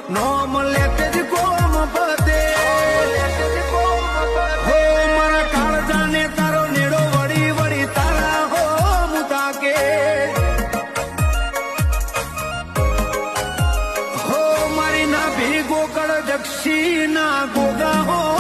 નોમ લેતે જ કોમ પતે હો મારા કાળજાને તારો નેડો વળી વળી તારા હો મુતાકે હો મારી ના ભી ગોકળ દક્ષિણા ગોગા હો